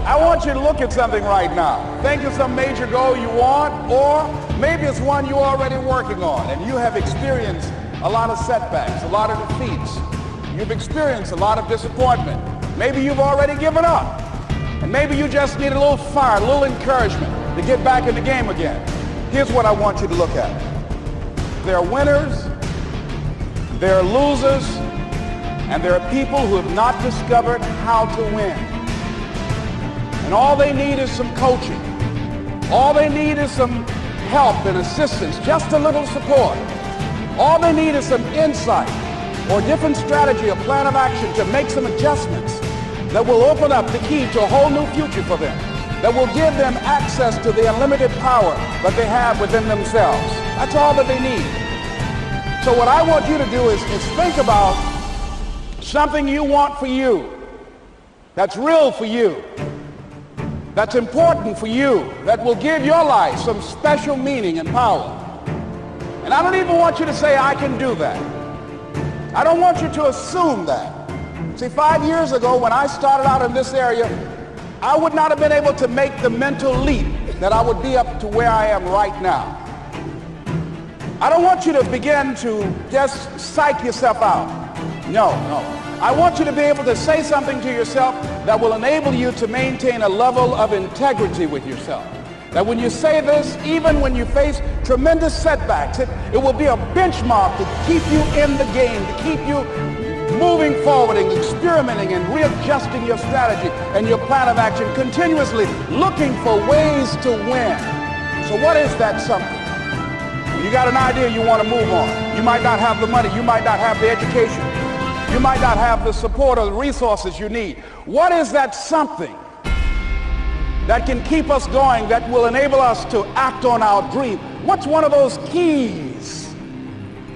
I want you to look at something right now. Think of some major goal you want, or maybe it's one you're already working on and you have experienced a lot of setbacks, a lot of defeats. You've experienced a lot of disappointment. Maybe you've already given up. And maybe you just need a little fire, a little encouragement to get back in the game again. Here's what I want you to look at. There are winners, there are losers, and there are people who have not discovered how to win. And all they need is some coaching. All they need is some help and assistance, just a little support. All they need is some insight or different strategy, a plan of action to make some adjustments that will open up the key to a whole new future for them, that will give them access to the unlimited power that they have within themselves. That's all that they need. So what I want you to do is think about something you want for you, that's real for you, that's important for you, that will give your life some special meaning and power. And I don't even want you to say, I can do that. I don't want you to assume that. See, 5 years ago when I started out in this area, I would not have been able to make the mental leap that I would be up to where I am right now. I don't want you to begin to just psych yourself out. No. I want you to be able to say something to yourself that will enable you to maintain a level of integrity with yourself. That when you say this, even when you face tremendous setbacks, it will be a benchmark to keep you in the game, to keep you moving forward and experimenting and readjusting your strategy and your plan of action, continuously looking for ways to win. So what is that something? You got an idea you want to move on. You might not have the money. You might not have the education. You might not have the support or the resources you need. What is that something that can keep us going, that will enable us to act on our dream? What's one of those keys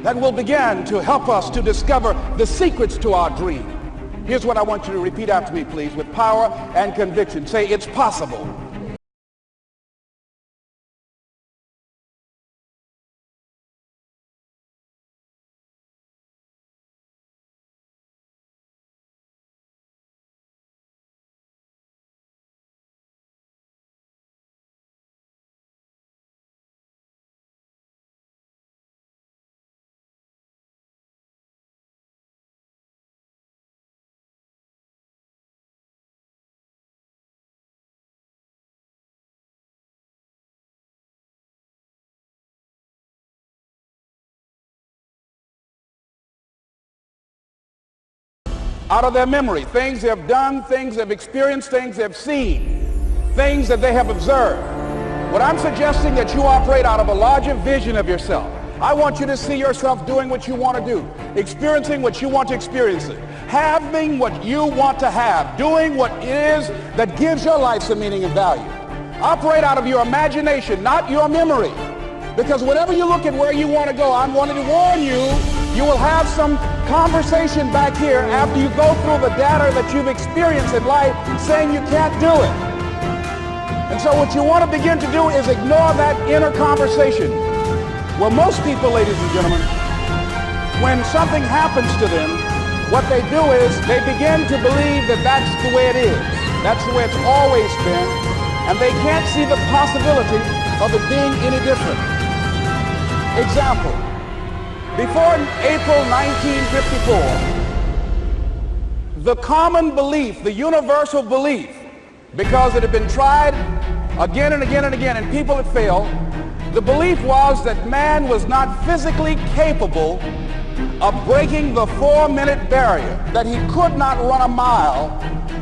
that will begin to help us to discover the secrets to our dream? Here's what I want you to repeat after me, please, with power and conviction. Say, it's possible. Out of their memory, things they have done, things they've experienced, things they've seen, things that they have observed. What I'm suggesting that you operate out of a larger vision of yourself. I want you to see yourself doing what you want to do, experiencing what you want to experience, having what you want to have, doing what it is that gives your life some meaning and value. Operate out of your imagination, not your memory. Because whenever you look at where you want to go, I'm wanting to warn you, you will have some conversation back here after you go through the data that you've experienced in life saying you can't do it. And so what you want to begin to do is ignore that inner conversation. Well, most people, ladies and gentlemen, when something happens to them, what they do is they begin to believe that that's the way it is. That's the way it's always been. And they can't see the possibility of it being any different. Example, before April 1954, the common belief, the universal belief, because it had been tried again and again and again and people had failed, the belief was that man was not physically capable of breaking the 4-minute barrier, that he could not run a mile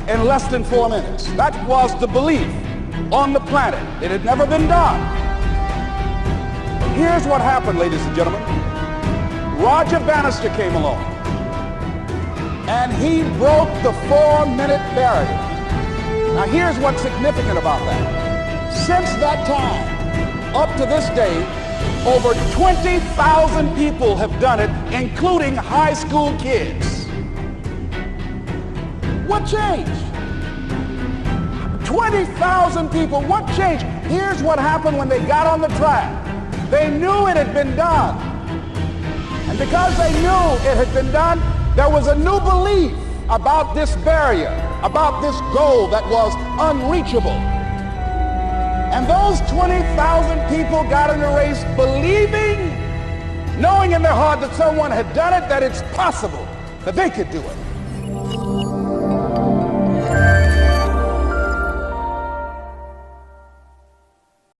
in less than 4 minutes. That was the belief on the planet. It had never been done. Here's what happened, ladies and gentlemen. Roger Bannister came along, and he broke the 4-minute barrier. Now, here's what's significant about that. Since that time, up to this day, over 20,000 people have done it, including high school kids. What changed? 20,000 people, what changed? Here's what happened when they got on the track. They knew it had been done. And because they knew it had been done, there was a new belief about this barrier, about this goal that was unreachable. And those 20,000 people got in the race believing, knowing in their heart that someone had done it, that it's possible that they could do it.